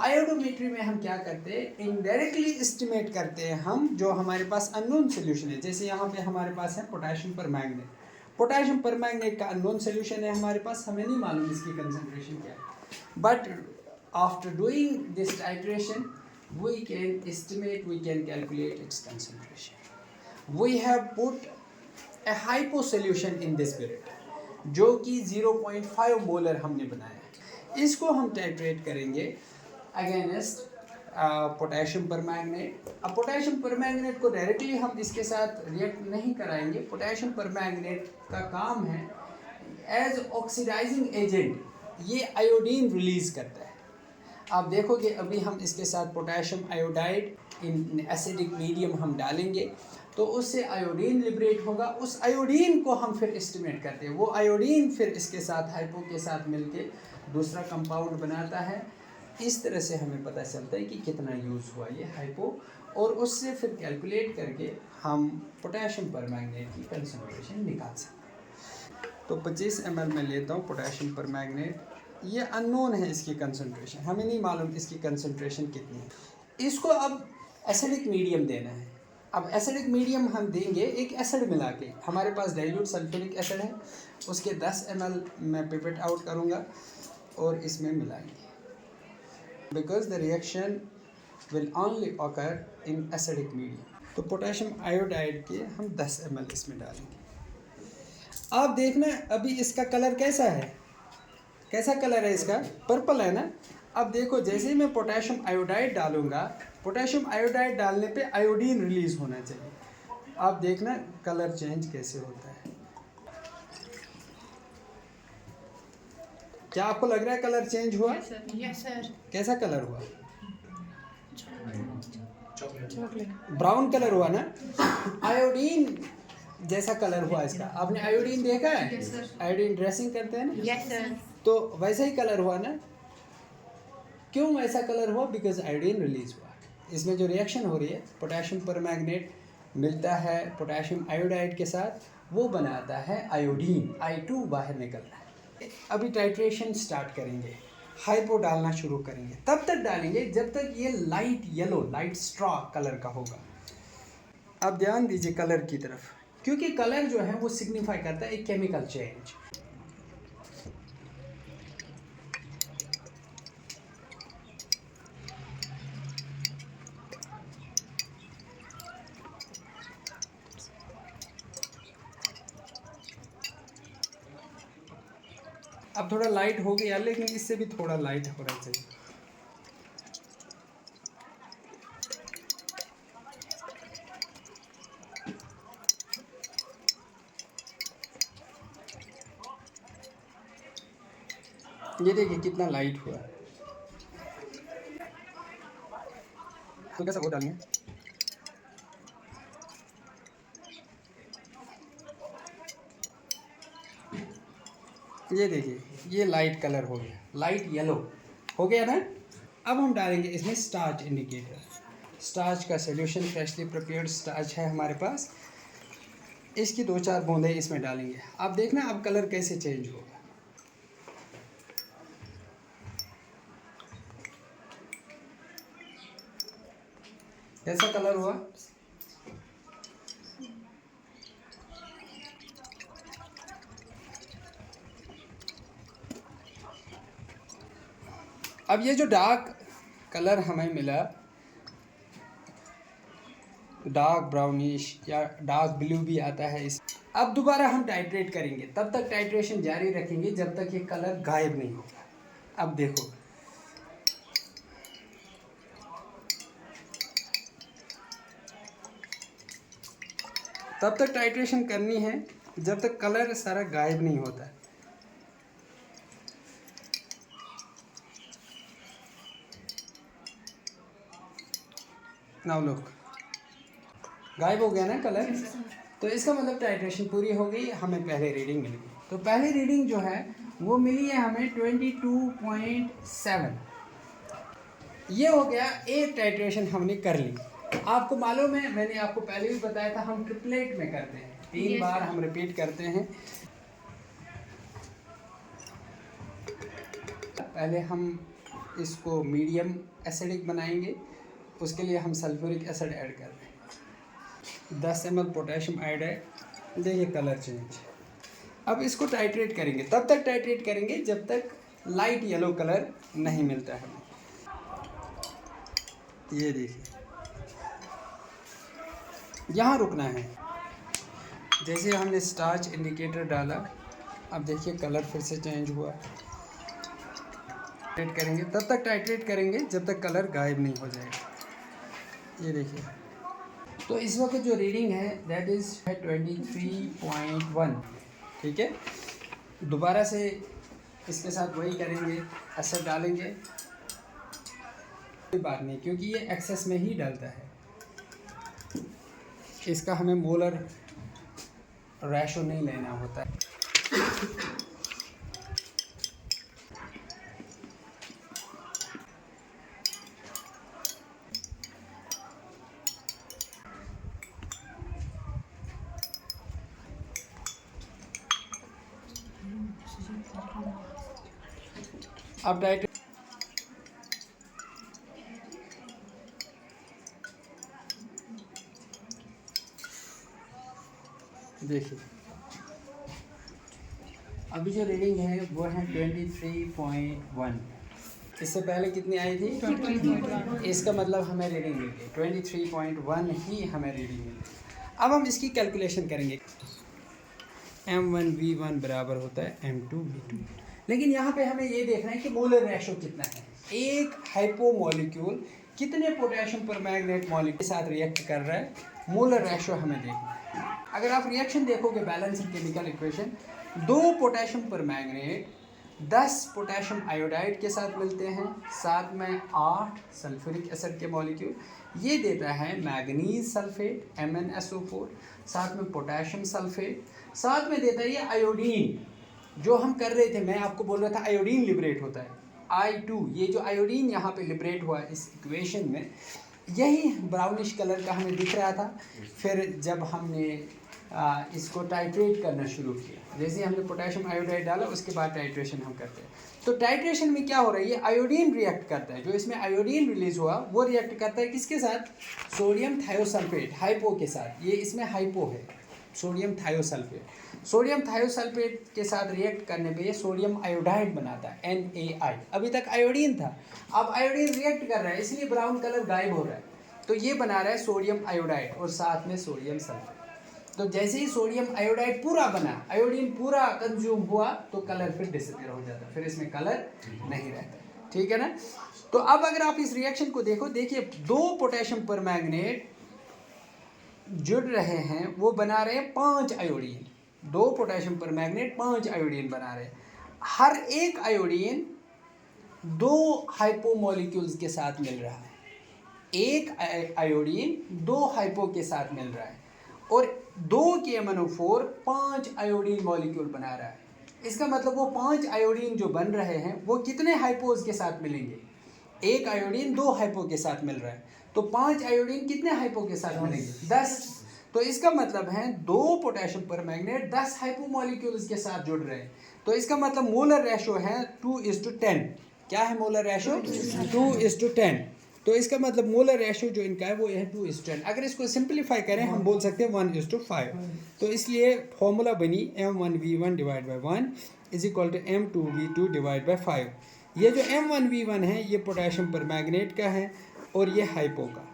Iodometry में हम क्या करते हैं, इनडायरेक्टली एस्टिमेट करते हैं हम जो हमारे पास अननोन सोल्यूशन है। जैसे यहाँ पे हमारे पास है पोटेशियम परमैंगनेट, पोटेशियम परमैंगनेट का अननोन सोल्यूशन है हमारे पास, हमें नहीं मालूम इसकी कंसंट्रेशन क्या है, but after doing this titration we can estimate, we can calculate its concentration. We have put a hypo solution in this spirit जो कि 0.5 मोलर हमने बनाया। इसको हम टाइट्रेट करेंगे अगेंस्ट पोटेशियम परमैंगनेट। अब पोटेशियम परमैंगनेट को डायरेक्टली हम इसके साथ रिएक्ट नहीं कराएंगे। पोटेशियम परमैंगनेट का काम है एज ऑक्सीडाइजिंग एजेंट, ये आयोडीन रिलीज करता है। आप देखोगे अभी हम इसके साथ potassium iodide in acidic medium हम डालेंगे तो उससे आयोडीन लिबरेट होगा। उस आयोडीन को हम फिर एस्टिमेट करते हैं, वो आयोडीन फिर इसके साथ हाइपो के साथ मिलके दूसरा कंपाउंड बनाता है। इस तरह से हमें पता चलता है कि कितना यूज़ हुआ ये हाइपो, और उससे फिर कैलकुलेट करके हम पोटेशियम परमैंगनेट की कंसंट्रेशन निकाल सकते हैं। तो 25 ml में लेता हूँ पोटेशियम परमैंगनेट। ये अननोन है इसकी कंसंट्रेशन, हमें नहीं मालूम इसकी कंसंट्रेशन कितनी है। इसको अब एसिडिक मीडियम देना है। अब एसिडिक मीडियम हम देंगे एक एसिड मिला के, हमारे पास डाइल्यूट सल्फ्यूरिक एसिड है, उसके 10 ml मैं पिपेट आउट करूँगा और इसमें मिलाएंगे, because the reaction will only occur in acidic medium. तो पोटेशियम आयोडाइड के हम 10 ml इसमें डालेंगे। आप देखना अभी इसका कलर कैसा है, कैसा कलर है इसका, पर्पल है ना। अब देखो जैसे ही मैं पोटेशियम आयोडाइड डालूंगा, पोटेशियम आयोडाइड डालने पे आयोडीन रिलीज होना चाहिए। आप देखना कलर चेंज कैसे होता है। क्या आपको लग रहा है कलर चेंज हुआ? Yes sir. कैसा कलर हुआ? ब्राउन कलर हुआ ना। आयोडीन जैसा कलर हुआ इसका। आपने आयोडीन देखा है? Yes, sir. आयोडीन ड्रेसिंग करते हैं ना, यस सर। तो वैसा ही कलर हुआ ना। क्यों ऐसा कलर हुआ? बिकॉज आयोडीन रिलीज हुआ। इसमें जो रिएक्शन हो रही है, पोटेशियम परमैंगनेट मिलता है पोटेशियम आयोडाइड के साथ, वो बनाता है आयोडीन, I2 बाहर निकल रहा है। अभी टाइट्रेशन स्टार्ट करेंगे, हाइपो डालना शुरू करेंगे। तब तक डालेंगे जब तक ये light yellow, light straw colour का होगा। अब ध्यान दीजिए कलर की तरफ, क्योंकि कलर जो है वो सिग्निफाई करता है एक केमिकल चेंज। अब थोड़ा लाइट हो गया, लेकिन इससे भी थोड़ा लाइट होना चाहिए। ये देखिए कितना लाइट हुआ। तो कैसा वो डालेंगे, ये देखिए ये लाइट कलर हो गया, लाइट येलो हो गया ना। अब हम डालेंगे इसमें स्टार्च इंडिकेटर। स्टार्च का सोल्यूशन फ्रेशली प्रिपेयर्ड स्टार्च है हमारे पास, इसकी 2-4 बूंदें इसमें डालेंगे। आप देखना अब कलर कैसे चेंज होगा। कैसा कलर हुआ? अब ये जो डार्क कलर हमें मिला, डार्क ब्राउनिश या डार्क ब्लू भी आता है इस। अब दोबारा हम टाइट्रेट करेंगे, तब तक टाइट्रेशन जारी रखेंगे जब तक ये कलर गायब नहीं होगा। अब देखो तब तक टाइट्रेशन करनी है जब तक कलर सारा गायब नहीं होता। नाउ लुक, गायब हो गया ना कलर। तो इसका मतलब टाइट्रेशन पूरी हो गई, हमें पहले रीडिंग मिल गई। तो पहली रीडिंग जो है वो मिली है हमें 22.7। ये हो गया, एक टाइट्रेशन हमने कर ली। आपको मालूम है, मैंने आपको पहले भी बताया था, हम ट्रिपलेट में करते हैं, 3 बार हम रिपीट करते हैं। पहले हम इसको मीडियम एसिडिक बनाएंगे, उसके लिए हम सल्फ्यूरिक एसिड ऐड कर रहे हैं। 10 ml पोटेशियम आयोडाइड, देखिए कलर चेंज। अब इसको टाइट्रेट करेंगे, तब तक टाइट्रेट करेंगे जब तक लाइट येलो कलर नहीं मिलता है हमें। ये देखिए यहाँ रुकना है। जैसे हमने स्टार्च इंडिकेटर डाला, अब देखिए कलर फिर से चेंज हुआ। टाइट्रेट करेंगे, तब तक टाइट्रेट करेंगे जब तक कलर गायब नहीं हो जाएगा। ये देखिए, तो इस वक्त जो रीडिंग है दैट इज़ 23.1। ठीक है, दोबारा से इसके साथ वही करेंगे, एसिड डालेंगे। कोई बात नहीं, क्योंकि ये एक्सेस में ही डालता है। इसका हमें मोलर रेशो नहीं लेना होता है। अब डाइट देखिए, अभी जो रीडिंग है वो है 23.1। इससे पहले कितनी आई थी? 20.1। इसका मतलब हमें रीडिंग मिली 23.1 ही हमें रीडिंग मिली। अब हम इसकी कैलकुलेशन करेंगे। M1V1 बराबर होता है M2V2। लेकिन यहाँ पे हमें ये देखना है कि मोलर रेशो कितना है। एक हाइपो मॉलिक्यूल कितने पोटेशियम परमैंगनेट मॉलिक्यूल के साथ रिएक्ट कर रहा है, मोलर रेशो हमें देखना है। अगर आप रिएक्शन देखोगे balancing chemical equation, 2 potassium permanganate 10 potassium iodide के साथ मिलते हैं, साथ में 8 सल्फ्यूरिक एसिड के मॉलिक्यूल, ये देता है मैग्नीज सल्फेट MnSO4, साथ में पोटेशियम सल्फेट, साथ में देता है ये आयोडीन। जो हम कर रहे थे, मैं आपको बोल रहा था आयोडीन लिबरेट होता है I2। ये जो आयोडीन यहाँ पे लिबरेट हुआ इस इक्वेशन में, यही ब्राउनिश कलर का हमें दिख रहा था। फिर जब हमने इसको टाइट्रेट करना शुरू किया, जैसे हमने पोटेशियम आयोडाइड डाला, उसके बाद टाइट्रेशन हम करते हैं। तो टाइट्रेशन में क्या हो रहा है, ये आयोडीन रिएक्ट करता है। जो इसमें आयोडीन रिलीज हुआ वो रिएक्ट करता है किसके साथ? सोडियम थायोसल्फेट हाइपो के साथ। ये इसमें हाइपो है, सोडियम थायोसल्फेट। सोडियम थायोसल्फेट के साथ रिएक्ट करने पे ये सोडियम आयोडाइड बनाता है NaI। अभी तक आयोडीन था, अब आयोडीन रिएक्ट कर रहा है, इसलिए ब्राउन कलर गायब हो रहा है। तो ये बना रहा है सोडियम आयोडाइड और साथ में सोडियम सल्फेट। तो जैसे ही सोडियम आयोडाइड पूरा बना, आयोडीन पूरा कंज्यूम हुआ, तो कलर फिर डिसअपीयर हो जाता है, फिर इसमें कलर नहीं रहता। ठीक है ना? तो अब अगर आप इस रिएक्शन को देखो, देखिए 2 पोटेशियम परमैंगनेट जुड़ रहे हैं, वो बना रहे हैं 5 आयोडीन। 2 पोटेशियम परमैंगनेट 5 आयोडीन बना रहे हैं। हर एक आयोडीन 2 हाइपोमोलिक्यूल्स के साथ मिल रहा है। एक आयोडीन 2 हाइपो के साथ मिल रहा है, और 2 KMnO4 5 आयोडीन मॉलिक्यूल बना रहा है। इसका मतलब वो 5 आयोडीन जो बन रहे हैं वो कितने हाइपोज के साथ मिलेंगे? एक आयोडीन 2 हाइपो के साथ मिल रहा है, तो 5 आयोडीन कितने हाइपो के साथ मिलेंगे? 10। तो इसका मतलब है 2 पोटेशियम परमैंगनेट 10 हाइपो मॉलिक्यूल्स के साथ जुड़ रहे हैं। तो इसका मतलब मोलर रेशो है 2:10। क्या है मोलर रेशो? 2:10। तो इसका मतलब मोलर रेशो जो इनका है वो है 2:10। अगर इसको सिंप्लीफाई करें, हम बोल सकते हैं 1:5। तो इसलिए फॉर्मूला बनी M1V1 divide by 1 is equal to M2V2 divide by 5। ये जो M1V1 है ये पोटेशियम परमैंगनेट का है और ये हाइपो का।